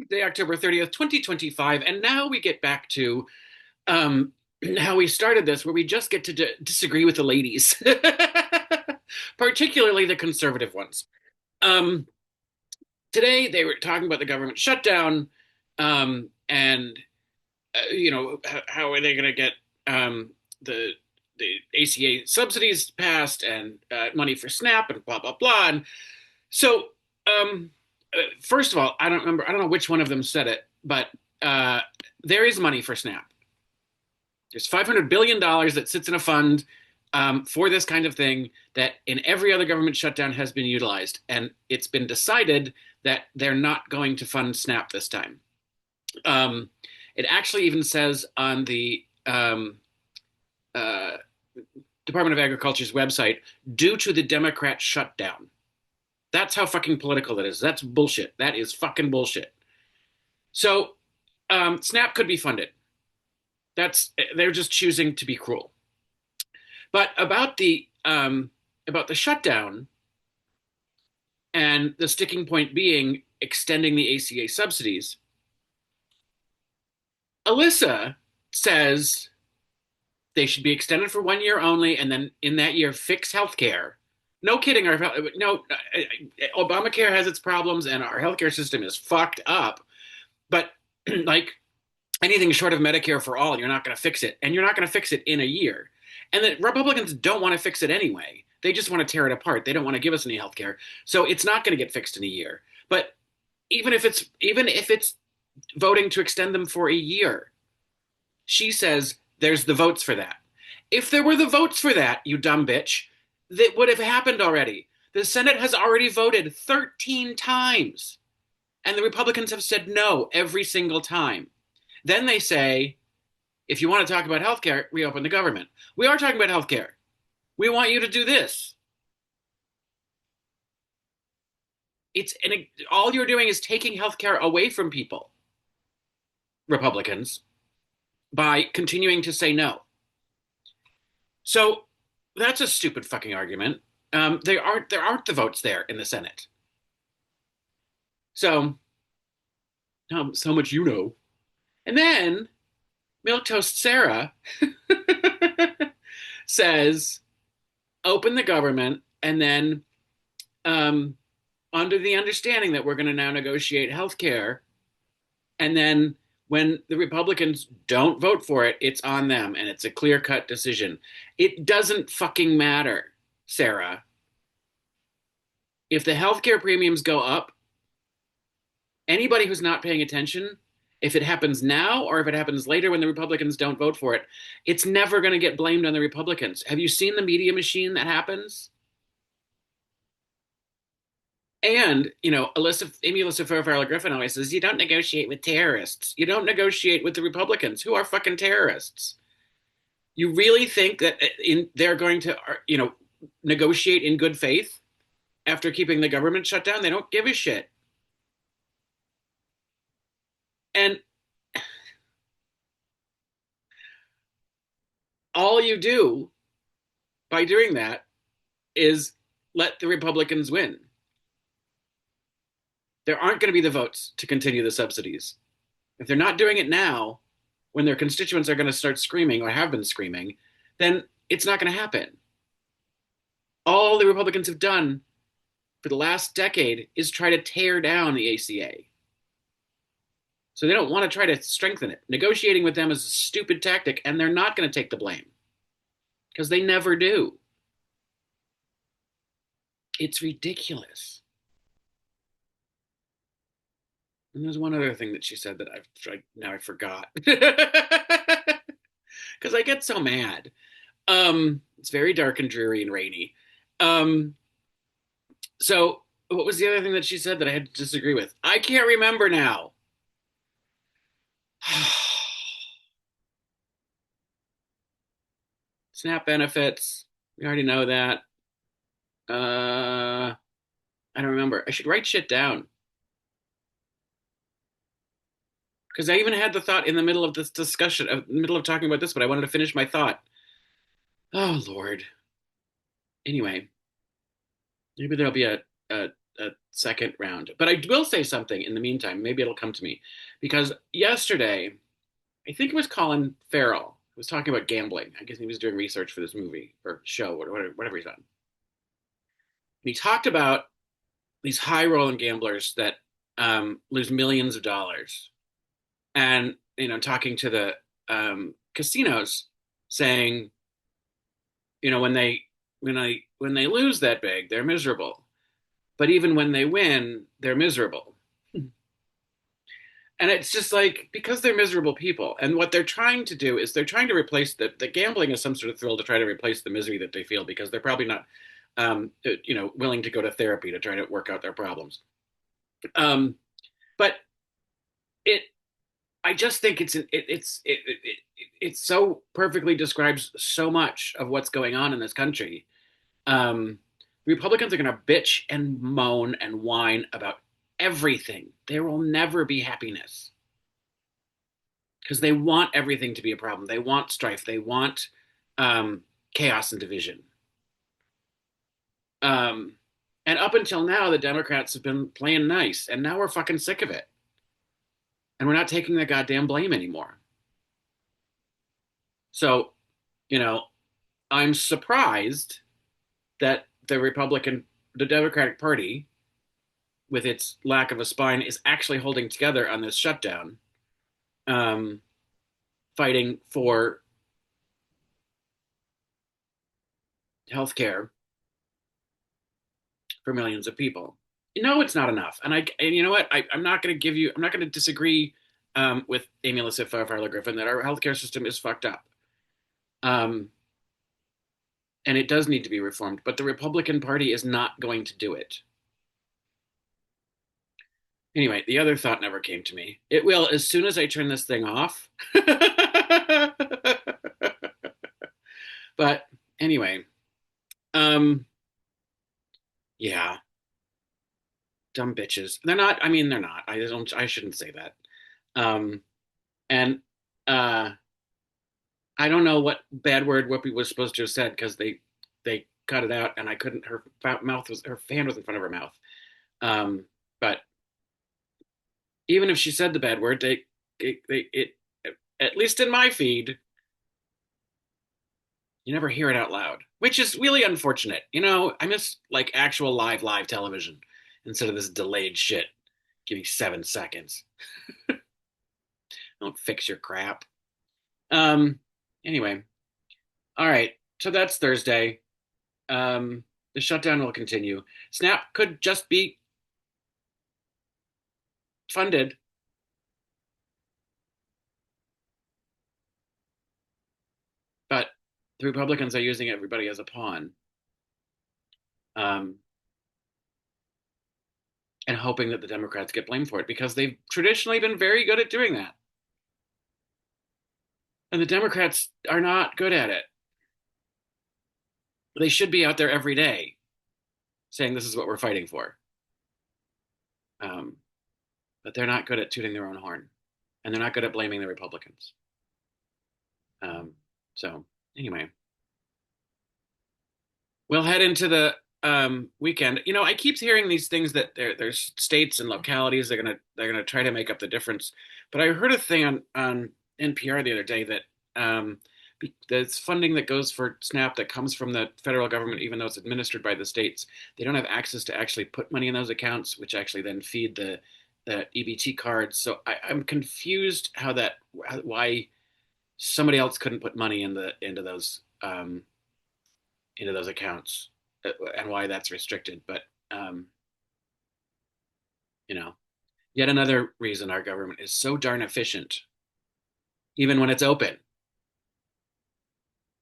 Day, October 30th, 2025. And now we get back to um, how we started this, where we just get to disagree with the ladies, particularly the conservative ones. Um, Today, they were talking about the government shutdown and, how are they going to get the ACA subsidies passed and money for SNAP and blah, blah, blah. And so, first of all, I don't remember. I don't know which one of them said it, but uh, there is money for SNAP. There's $500 billion that sits in a fund for this kind of thing that in every other government shutdown has been utilized. And it's been decided that they're not going to fund SNAP this time. Um, it actually even says on the uh, Department of Agriculture's website, due to the Democrat shutdown. That's how fucking political it is. That's bullshit. That is fucking bullshit. So SNAP could be funded. They're just choosing to be cruel. But about the shutdown and the sticking point being extending the ACA subsidies, Alyssa says they should be extended for 1 year only, and then in that year fix healthcare. No kidding. No, Obamacare has its problems, and our healthcare system is fucked up. But like anything short of Medicare for all, you're not going to fix it, and you're not going to fix it in a year. And the Republicans don't want to fix it anyway. They just want to tear it apart. They don't want to give us any healthcare, so it's not going to get fixed in a year. But even if it's voting to extend them for a year, she says there's the votes for that. If there were the votes for that, you dumb bitch, that would have happened already. The Senate has already voted 13 times, and the Republicans have said no every single time. Then they say, if you want to talk about healthcare, reopen the government. We are talking about healthcare. We want you to do this. All you're doing is taking healthcare away from people, Republicans, by continuing to say no. So that's a stupid fucking argument. There aren't the votes there in the Senate. So so much you know. And then Milquetoast Sarah says, open the government, and then under the understanding that we're going to now negotiate health care, and then when the Republicans don't vote for it, it's on them, and it's a clear-cut decision. It doesn't fucking matter, Sarah. If the healthcare premiums go up, anybody who's not paying attention, if it happens now or if it happens later when the Republicans don't vote for it, it's never going to get blamed on the Republicans. Have you seen the media machine that happens? And, Amy Alyssa Farrell Griffin always says, you don't negotiate with terrorists. You don't negotiate with the Republicans, who are fucking terrorists. You really think that they're going to, negotiate in good faith after keeping the government shut down? They don't give a shit. And all you do by doing that is let the Republicans win. There aren't going to be the votes to continue the subsidies. If they're not doing it now, when their constituents are going to start screaming or have been screaming, then it's not going to happen. All the Republicans have done for the last decade is try to tear down the ACA. So they don't want to try to strengthen it. Negotiating with them is a stupid tactic, and they're not going to take the blame because they never do. It's ridiculous. And there's one other thing that she said that I forgot because I get so mad. It's very dark and dreary and rainy. So what was the other thing that she said that I had to disagree with? I can't remember now. SNAP benefits. We already know that. I don't remember. I should write shit down. Because I even had the thought in the middle of this discussion, in the middle of talking about this, but I wanted to finish my thought. Oh, Lord. Anyway, maybe there'll be a a second round. But I will say something in the meantime. Maybe it'll come to me because yesterday, I think it was Colin Farrell who was talking about gambling. I guess he was doing research for this movie or show or whatever he's on. And he talked about these high rolling gamblers that lose millions of dollars, and talking to the casinos, saying, when they lose that big, they're miserable. But even when they win, they're miserable. And it's just like, because they're miserable people. And what they're trying to do is they're trying to replace the gambling is some sort of thrill to try to replace the misery that they feel because they're probably not, willing to go to therapy to try to work out their problems. Um, but it, I just think it so perfectly describes so much of what's going on in this country. Um, Republicans are going to bitch and moan and whine about everything. There will never be happiness because they want everything to be a problem. They want strife. They want um, chaos and division. Um, and up until now, the Democrats have been playing nice, and now we're fucking sick of it, and we're not taking the goddamn blame anymore. So, you know, I'm surprised that the Democratic Party, with its lack of a spine, is actually holding together on this shutdown, um, fighting for health care for millions of people. No, it's not enough. And you know what? I'm not going to I'm not going to disagree with Amy Alyssa Farley Griffin that our healthcare system is fucked up. Um, and it does need to be reformed, but the Republican Party is not going to do it. Anyway, the other thought never came to me. It will as soon as I turn this thing off. But anyway, um, yeah, dumb bitches. They're not. I mean, they're not. I don't. I shouldn't say that. Um, and uh, I don't know what bad word Whoopi was supposed to have said because they cut it out, and I couldn't. Her hand was in front of her mouth. But even if she said the bad word, it at least in my feed, you never hear it out loud, which is really unfortunate. I miss like actual live television instead of this delayed shit. Give me 7 seconds. Don't fix your crap. Um. Anyway, all right. So that's Thursday. The shutdown will continue. Snap could just be funded, but the Republicans are using everybody as a pawn, um, and hoping that the Democrats get blamed for it because they've traditionally been very good at doing that. And the Democrats are not good at it. They should be out there every day saying this is what we're fighting for. Um, but they're not good at tooting their own horn, and they're not good at blaming the Republicans. Um, so anyway, we'll head into the weekend. I keep hearing these things that there's states and localities they're gonna try to make up the difference. But I heard a thing on NPR the other day that there's funding that goes for SNAP that comes from the federal government, even though it's administered by the states. They don't have access to actually put money in those accounts, which actually then feed the EBT cards. So I'm confused why somebody else couldn't put money into those accounts, and why that's restricted. But um, you know, yet another reason our government is so darn efficient, even when it's open.